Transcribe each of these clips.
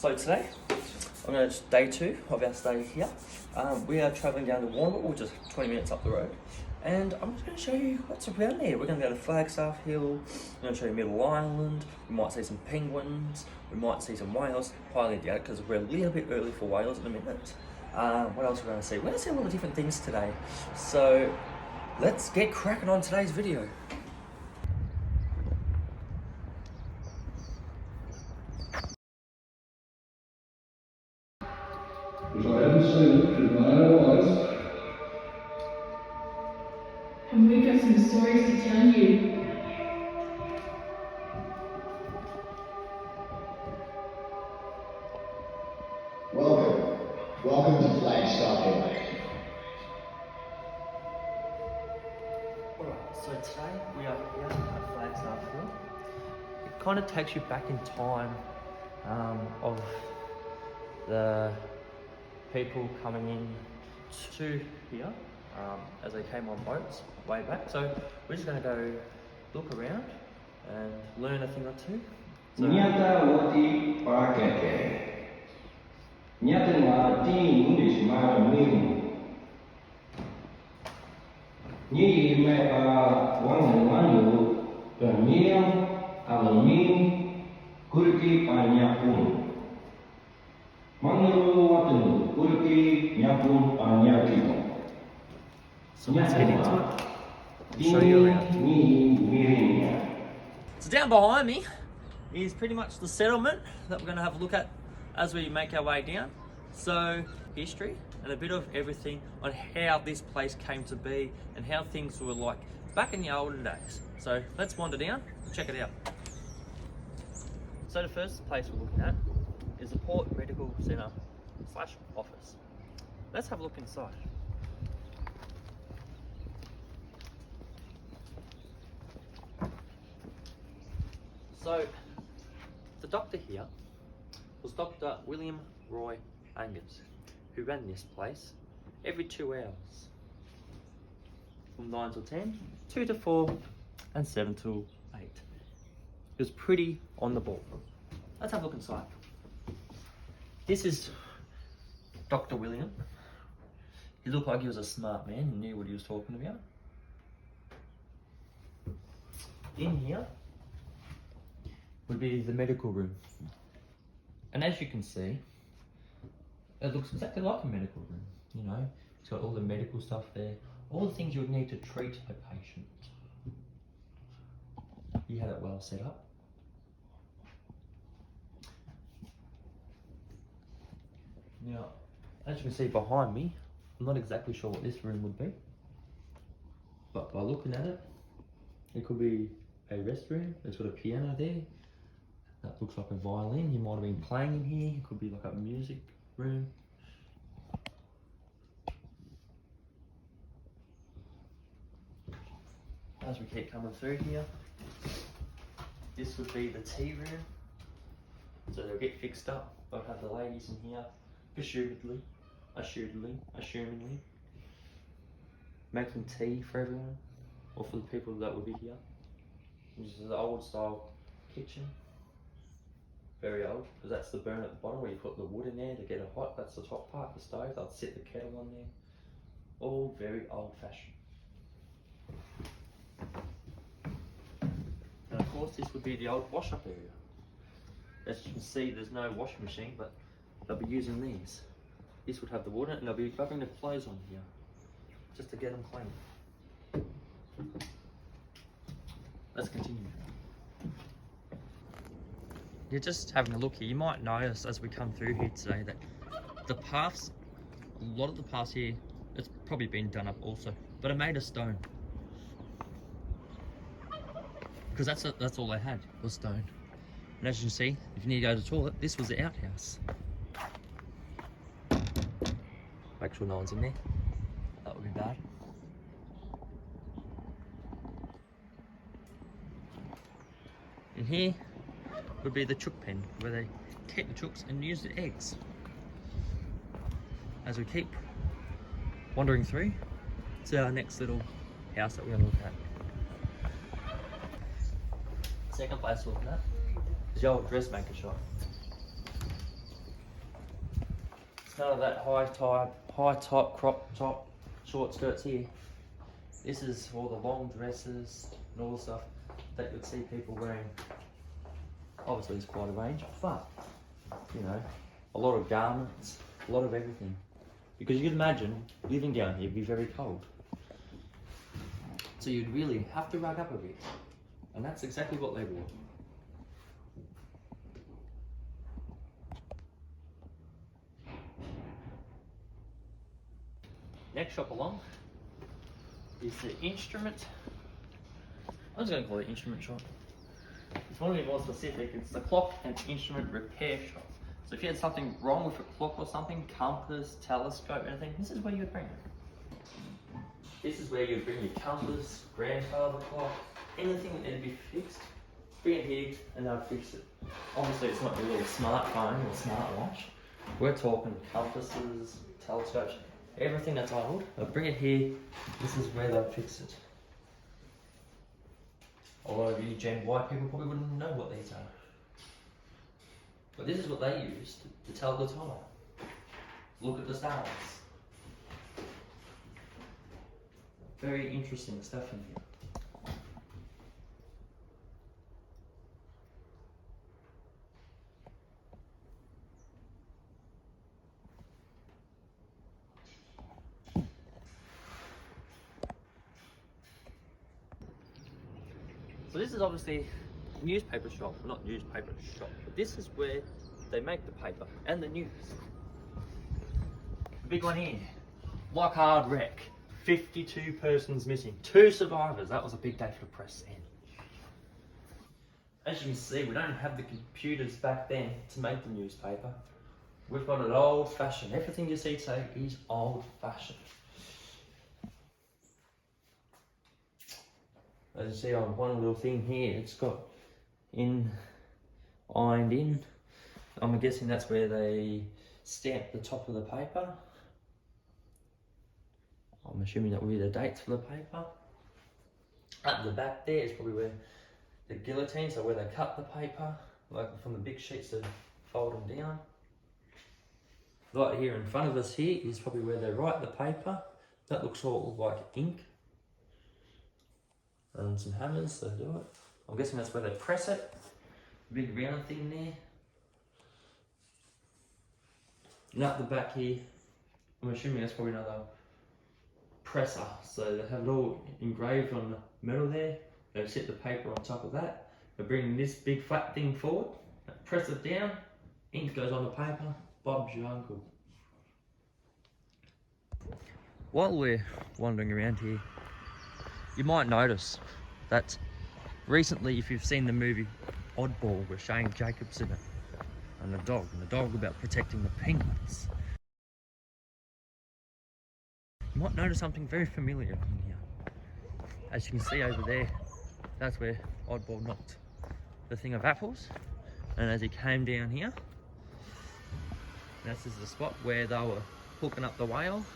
So today, it's day 2 of our stay here. We are travelling down to Warrnambool, which is 20 minutes up the road. And I'm just going to show you what's around there. We're going to go to Flagstaff Hill, I'm going to show you Middle Island, we might see some penguins, we might see some whales. Highly doubt it because we're a little bit early for whales at the minute. What else are we going to see? We're going to see a lot of different things today. So let's get cracking on today's video. If I hadn't seen it with my own eyes, and we've got some stories to tell you. Welcome to Flagstaff Hill. Alright, so today we are here at Flagstaff Hill. It kind of takes you back in time of the people coming in to here as they came on boats way back. So we're just going to go look around and learn a thing or two. So, Nyata wati pakeke. Nyata ma ti English ma ming. Ni me pa wang the meal alamin kurki panyapun. Manuru watu kurki nyapun panyaki. so let's get into it and show you around. So down behind me is pretty much the settlement that we're going to have a look at as we make our way down. So history and a bit of everything on how this place came to be and how things were like back in the olden days. So let's wander down and check it out. So the first place we're looking at is the Port Medical Centre / office. Let's have a look inside. So the doctor here was Dr. William Roy Angus, who ran this place every 2 hours. From 9 till 10, 2 to 4, and 7 till 8. It was pretty on the ball. Let's have a look inside. This is Dr. William. He looked like he was a smart man and knew what he was talking about. In here would be the medical room. And as you can see, it looks exactly like a medical room, you know. It's got all the medical stuff there, all the things you would need to treat a patient. He had it well set up. Now, as you can see behind me, I'm not exactly sure what this room would be, but by looking at it, it could be a rest room. There's got a piano there. That looks like a violin. He might have been playing in here. It could be like a music room. As we keep coming through here, this would be the tea room. So they'll get fixed up. They'll have the ladies in here, assumingly, making tea for everyone, or for the people that will be here. This is the old style kitchen. Very old, because that's the burn at the bottom where you put the wood in there to get it hot. That's the top part of the stove. They'll set the kettle on there. All very old fashioned. And of course this would be the old wash up area. As you can see, there's no washing machine, but they'll be using these. This would have the water and they'll be rubbing the clothes on here just to get them clean. Let's continue. You're just having a look here. You might notice as we come through here today that the paths, a lot of the paths here, it's probably been done up also, but are made of stone. Because that's all they had was stone. And as you can see, if you need to go to the toilet, this was the outhouse. Make sure no one's in there. That would be bad. In here would be the chook pen, where they keep the chooks and use the eggs. As we keep wandering through to our next little house that we're going to look at. Second place we're looking at is the old dressmaker shop. None of that high top, crop top, short skirts here. This is all the long dresses and all the stuff that you'd see people wearing. Obviously it's quite a range, but you know, a lot of garments, a lot of everything. Because you can imagine living down here would be very cold. So you'd really have to rug up a bit. And that's exactly what they wore. Next shop along is the instrument. I'm just going to call it instrument shop. If you want to be more specific, it's the clock and instrument repair shop. So if you had something wrong with a clock or something, compass, telescope, anything, this is where you'd bring it. This is where you'd bring your compass, grandfather clock, anything that needed to be fixed. Bring it here and they'll fix it. Obviously it's not your little smartphone or smartwatch. We're talking compasses, telescopes, everything that's old. They'll bring it here, this is where they'll fix it. A lot of you Gen Y people probably wouldn't know what these are. But this is what they use to tell the time. Look at the stars. Very interesting stuff in here. So this is obviously a newspaper shop, not newspaper shop, but this is where they make the paper and the news. The big one here, Lockhart wreck, 52 persons missing, 2 survivors. That was a big day for the press then. As you can see, we don't have the computers back then to make the newspaper. We've got it old fashioned. Everything you see today is old fashioned. As you see on one little thing here, it's got ironed in. I'm guessing that's where they stamp the top of the paper. I'm assuming that will be the dates for the paper. At the back there is probably where the guillotine, so where they cut the paper, like from the big sheets to fold them down. Right here in front of us here is probably where they write the paper. That looks all like ink. And some hammers to do it. I'm guessing that's where they press it. Big round thing there. And up the back here, I'm assuming that's probably another presser. So they have it all engraved on the metal there. They set the paper on top of that. They bring this big flat thing forward, press it down, ink goes on the paper, Bob's your uncle. While we're wandering around here, you might notice that recently, if you've seen the movie Oddball with Shane Jacobs in it, and the dog about protecting the penguins, you might notice something very familiar in here. As you can see over there, that's where Oddball knocked the thing of apples, and as he came down here, this is the spot where they were hooking up the whale,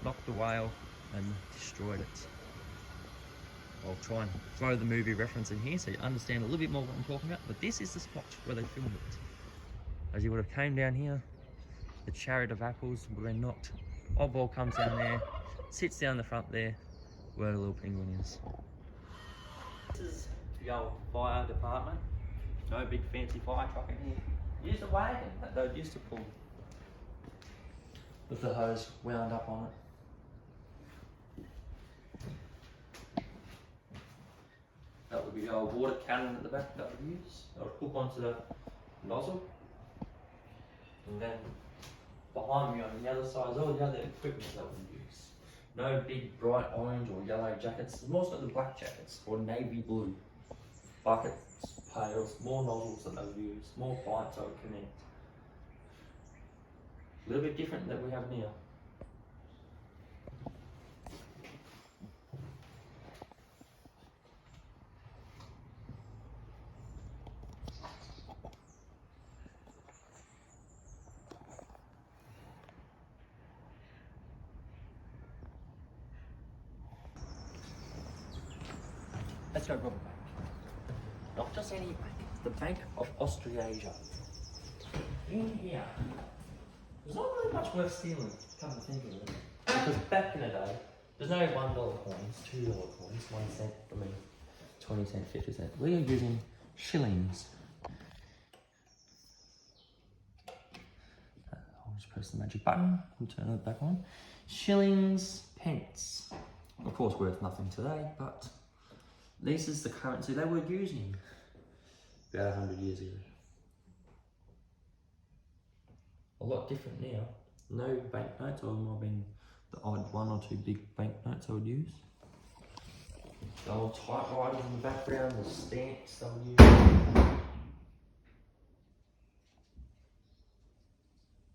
knocked the whale and destroyed it. I'll try and throw the movie reference in here so you understand a little bit more what I'm talking about, but this is the spot where they filmed it. As you would have came down here, the chariot of apples would have been knocked. Oddball comes down there, sits down the front there where the little penguin is. This is the old fire department. No big fancy fire truck in here. Use a wagon that they used to pull with the hose wound up on it. That would be the old water cannon at the back that we use. That would hook onto the nozzle. And then behind me on the other side is all the other equipment that we use. No big bright orange or yellow jackets, more so the black jackets or navy blue. Buckets, pails, more nozzles that they use, more pipes that would connect. A little bit different than we have now. Let's go rob a bank. Not just any bank, the Bank of Australasia. In here, there's not really much much worth stealing, come to think of it. Because back in the day, there's no $1 coins, $2 coins, 1 cent, 20 cent, 50 cent. We are using shillings. I'll just press the magic button and turn it back on. Shillings, pence. Of course, worth nothing today, but this is the currency they were using about 100 years ago. A lot different now. No banknotes, or might have been the odd 1 or 2 big banknotes I would use. The old typewriters in the background, the stamps I would use.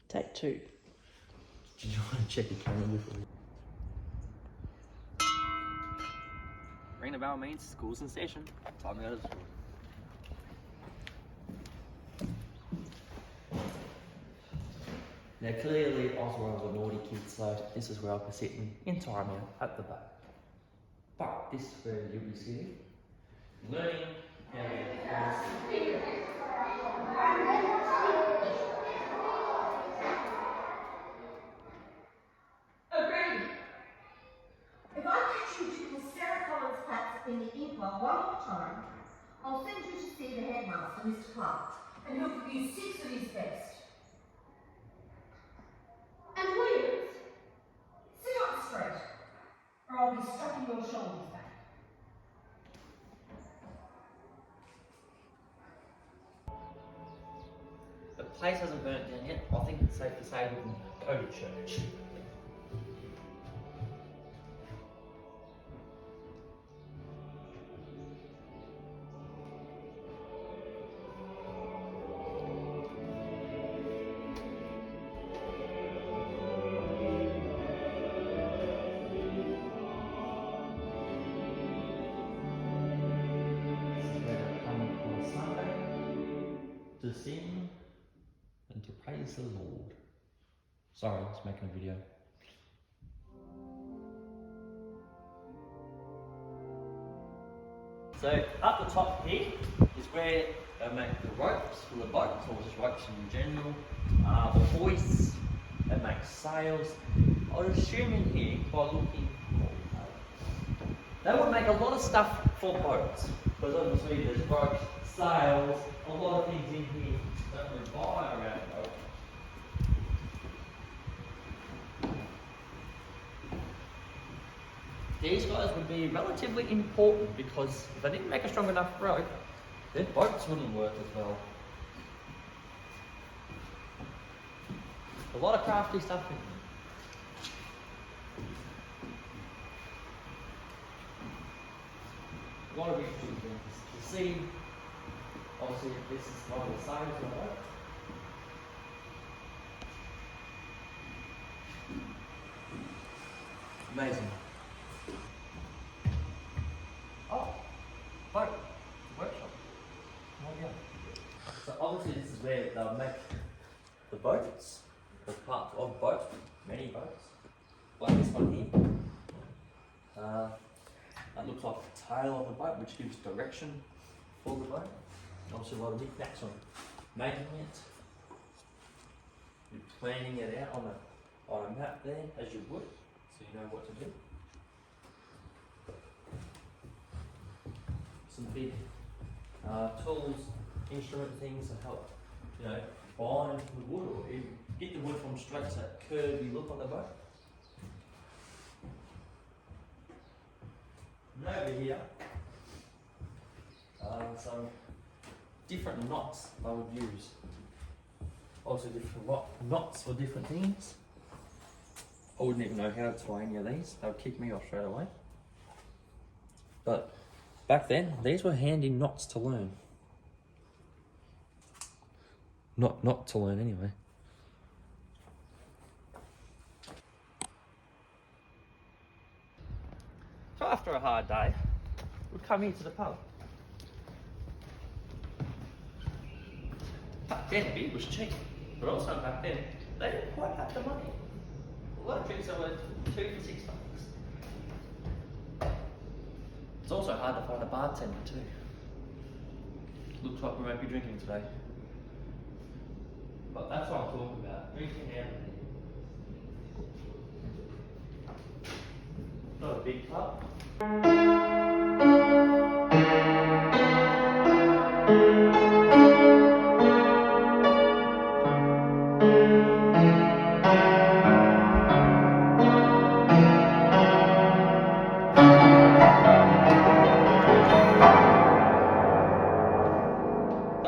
Take 2. Did you want to check your camera before you... Ring the bell means school's in session. Time to go to school. Now clearly I was a naughty kid, so this is where I'll be sitting in time now at the back. But this is where you'll be sitting, learning how to get Oh, Granny, if I catch you tickle Sarah Collins' flats in the inkwell one more time, I'll send you to see the headmaster, Mr. Clark, and he'll give you 6 of his best. And Williams, sit up straight, or I'll be stroking your shoulders back. The place hasn't burnt down yet. I think it's safe to say we can go to church. To sing and to praise the Lord. Sorry, I was making a video. So up the top here is where they make the ropes for the boats, or just ropes in general, the hoists, they make sails. I would assume in here, by looking, they would make a lot of stuff for boats, because obviously there's ropes, sails, a lot of things in here that revolve around a boat. These guys would be relatively important because if they didn't make a strong enough rope, their boats wouldn't work as well. A lot of crafty stuff in here. A lot of interesting things to see. Obviously, this is one of the sides of the boat. Amazing. Oh, boat workshop. Oh yeah. So obviously, this is where they'll make the boats, the parts of boats, many boats, like this one here. That looks like the tail of the boat, which gives direction for the boat. Also, a lot of knickknacks on making it. You're planning it out on a map there, as you would, so you know what to do. Some big tools, instrument things to help, bind the wood, or even get the wood from straight to that curvy look on the boat. And over here, some different knots I would use. Also different knots for different things. I wouldn't even know how to tie any of these. They would kick me off straight away. But back then, these were handy knots to learn. Not to learn anyway. So after a hard day, we'd come here to the pub. Back then, beer was cheap, but also back then, they didn't quite have the money. A lot of drinks are worth $2 for $6. It's also hard to find a bartender too. Looks like we won't be drinking today. But that's what I'm talking about, drinking out of here. big club.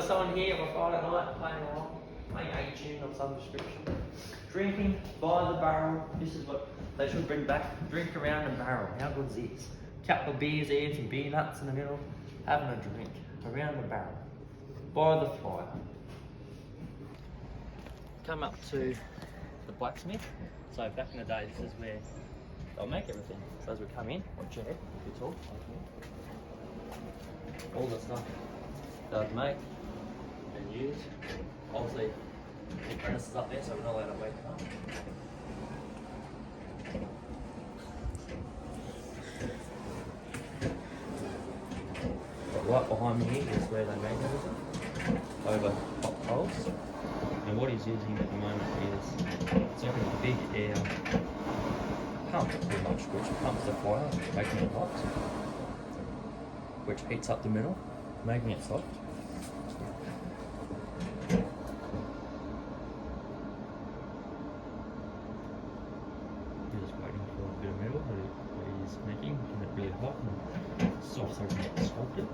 Someone here on a Friday night playing along, playing a tune of some description. Drinking by the barrel. This is what they should bring back. Drink around the barrel. How good is this? Couple of beers here, some beer nuts in the middle. Having a drink around the barrel. By the fire. Come up to the blacksmith. So back in the day, this is where they'll make everything. So as we come in, or chair, if you talk, all the stuff they'd make and use. Obviously, the apprentice is up there, so we're not allowed to wake up. But right behind me here is where they make everything, over hot coals. And what he's using at the moment is it's like a big air pump, pretty much, which pumps the fire, making it hot, which heats up the middle, making it soft. Making it really hot and soft so it can get sculpted.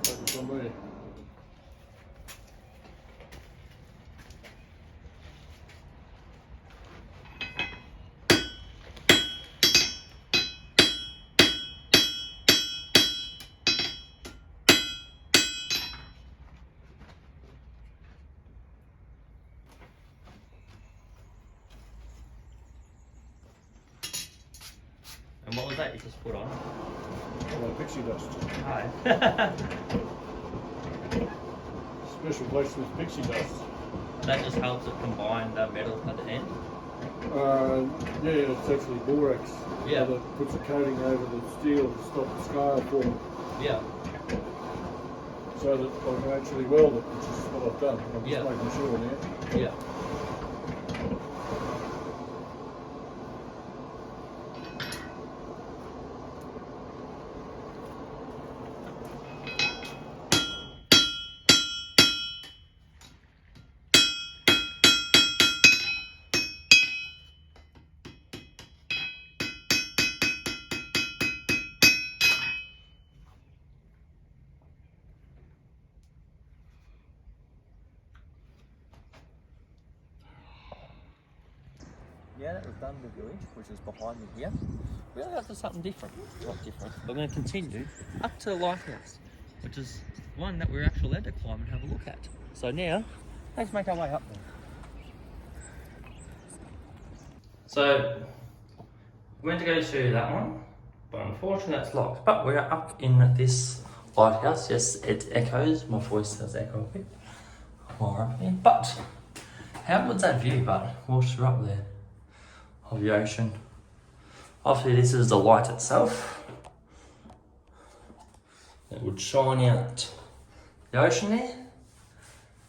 Focus on me. And what was that you just put on? Oh, pixie dust. Hi. Special blacksmith pixie dust. That just helps it combine the metal at the end. Yeah, it's actually borax. Yeah. That puts a coating over the steel to stop the scar forming. Yeah. So that I can actually weld it, which is what I've done. I'm just Yeah. making sure now. Yeah. Yeah, that was done in the village, which is behind me here. We're going to do something different. Not different. We're going to continue up to the lighthouse, which is one that we're actually allowed to climb and have a look at. So now, let's make our way up there. So, we're going to go to that one, but unfortunately that's locked. But we're up in this lighthouse. Yes, it echoes. My voice does echo a bit more up here. But, how good's that view? But whilst you're up there, of the ocean. Obviously this is the light itself. It would shine out the ocean there.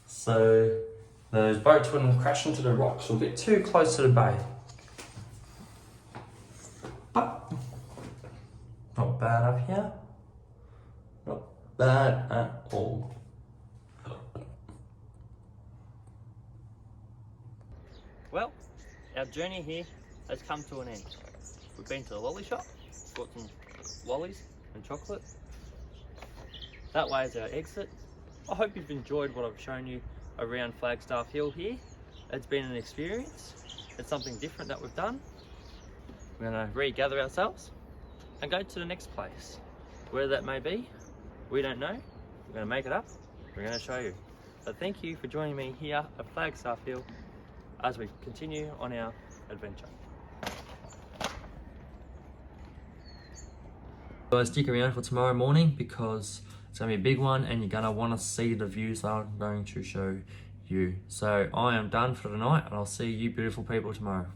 So those boats wouldn't crash into the rocks or get too close to the bay. But not bad up here. Not bad at all. Well, our journey here has come to an end. We've been to the lolly shop, bought some lollies and chocolate. That way is our exit. I hope you've enjoyed what I've shown you around Flagstaff Hill here. It's been an experience. It's something different that we've done. We're going to regather ourselves and go to the next place. Where that may be, we don't know. We're going to make it up. We're going to show you. So thank you for joining me here at Flagstaff Hill as we continue on our adventure. Guys, stick around for tomorrow morning because it's going to be a big one and you're going to want to see the views that I'm going to show you. So I am done for tonight and I'll see you beautiful people tomorrow.